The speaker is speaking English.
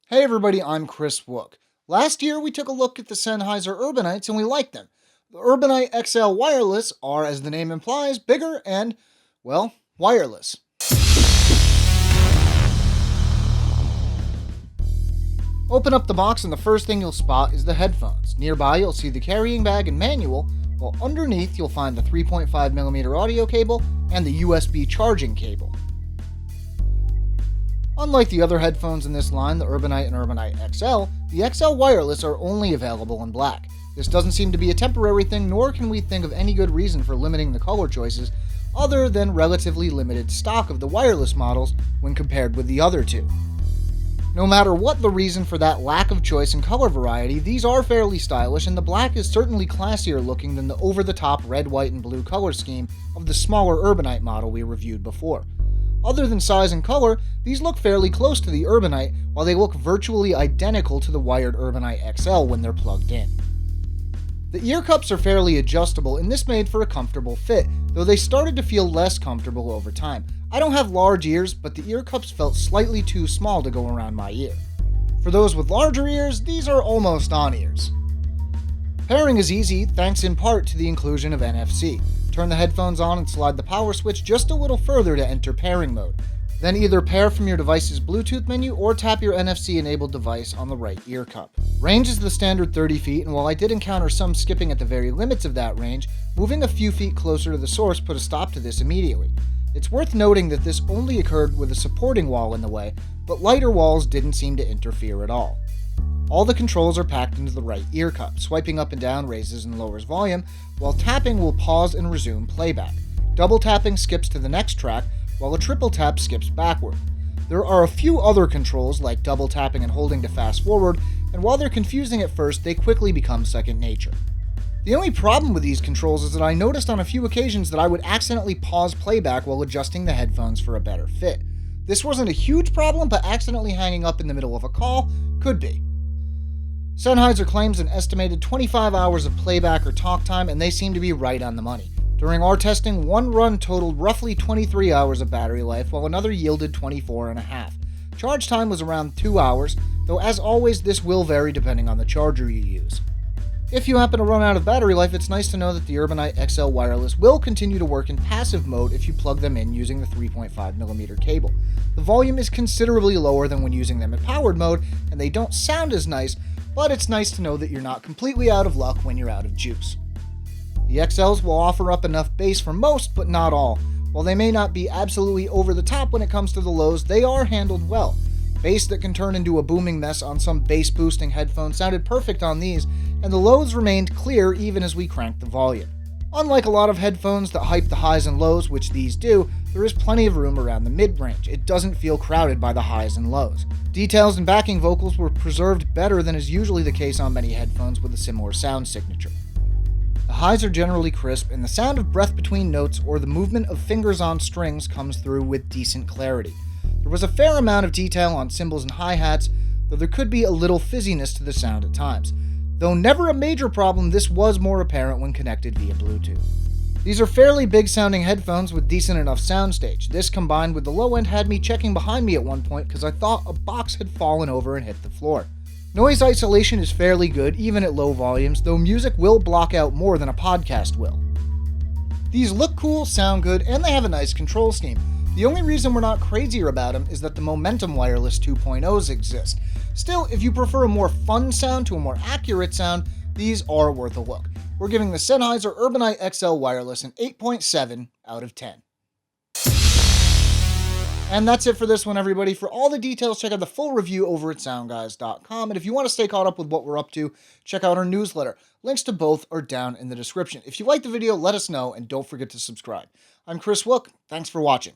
Hey everybody, I'm Kris. Last year we took a look at the Sennheiser Urbanites and we liked them. The Urbanite XL Wireless are, as the name implies, bigger and, well, wireless. Open up the box and the first thing you'll spot is the headphones. Nearby you'll see the carrying bag and manual, while underneath you'll find the 3.5mm audio cable and the USB charging cable. Unlike the other headphones in this line, the Urbanite and Urbanite XL, the XL Wireless are only available in black. This doesn't seem to be a temporary thing, nor can we think of any good reason for limiting the color choices, other than relatively limited stock of the wireless models when compared with the other two. No matter what the reason for that lack of choice and color variety, these are fairly stylish, and the black is certainly classier looking than the over-the-top red, white, and blue color scheme of the smaller Urbanite model we reviewed before. Other than size and color, these look fairly close to the Urbanite, while they look virtually identical to the wired Urbanite XL when they're plugged in. The ear cups are fairly adjustable, and this made for a comfortable fit, though they started to feel less comfortable over time. I don't have large ears, but the ear cups felt slightly too small to go around my ear. For those with larger ears, these are almost on-ears. Pairing is easy, thanks in part to the inclusion of NFC. Turn the headphones on and slide the power switch just a little further to enter pairing mode. Then either pair from your device's Bluetooth menu or tap your NFC-enabled device on the right ear cup. Range is the standard 30 feet, and while I did encounter some skipping at the very limits of that range, moving a few feet closer to the source put a stop to this immediately. It's worth noting that this only occurred with a supporting wall in the way, but lighter walls didn't seem to interfere at all. All the controls are packed into the right ear cup. Swiping up and down raises and lowers volume, while tapping will pause and resume playback. Double tapping skips to the next track, while a triple tap skips backward. There are a few other controls like double tapping and holding to fast forward, and while they're confusing at first, they quickly become second nature. The only problem with these controls is that I noticed on a few occasions that I would accidentally pause playback while adjusting the headphones for a better fit. This wasn't a huge problem, but accidentally hanging up in the middle of a call could be. Sennheiser claims an estimated 25 hours of playback or talk time, and they seem to be right on the money. During our testing, one run totaled roughly 23 hours of battery life, while another yielded 24 and a half. Charge time was around 2 hours, though as always this will vary depending on the charger you use. If you happen to run out of battery life, it's nice to know that the Urbanite XL Wireless will continue to work in passive mode if you plug them in using the 3.5mm cable. The volume is considerably lower than when using them in powered mode, and they don't sound as nice, but it's nice to know that you're not completely out of luck when you're out of juice. The XLs will offer up enough bass for most, but not all. While they may not be absolutely over the top when it comes to the lows, they are handled well. Bass that can turn into a booming mess on some bass-boosting headphones sounded perfect on these, and the lows remained clear even as we cranked the volume. Unlike a lot of headphones that hype the highs and lows, which these do, there is plenty of room around the mid-range. It doesn't feel crowded by the highs and lows. Details and backing vocals were preserved better than is usually the case on many headphones with a similar sound signature. The highs are generally crisp, and the sound of breath between notes or the movement of fingers on strings comes through with decent clarity. There was a fair amount of detail on cymbals and hi-hats, though there could be a little fizziness to the sound at times. Though never a major problem, this was more apparent when connected via Bluetooth. These are fairly big sounding headphones with decent enough soundstage. This combined with the low end had me checking behind me at one point because I thought a box had fallen over and hit the floor. Noise isolation is fairly good even at low volumes, though music will block out more than a podcast will. These look cool, sound good, and they have a nice control scheme. The only reason we're not crazier about them is that the Momentum Wireless 2.0s exist. Still, if you prefer a more fun sound to a more accurate sound, these are worth a look. We're giving the Sennheiser Urbanite XL Wireless an 8.7 out of 10. And that's it for this one, everybody. For all the details, check out the full review over at SoundGuys.com. And if you want to stay caught up with what we're up to, check out our newsletter. Links to both are down in the description. If you liked the video, let us know, and don't forget to subscribe. I'm Kris. Thanks for watching.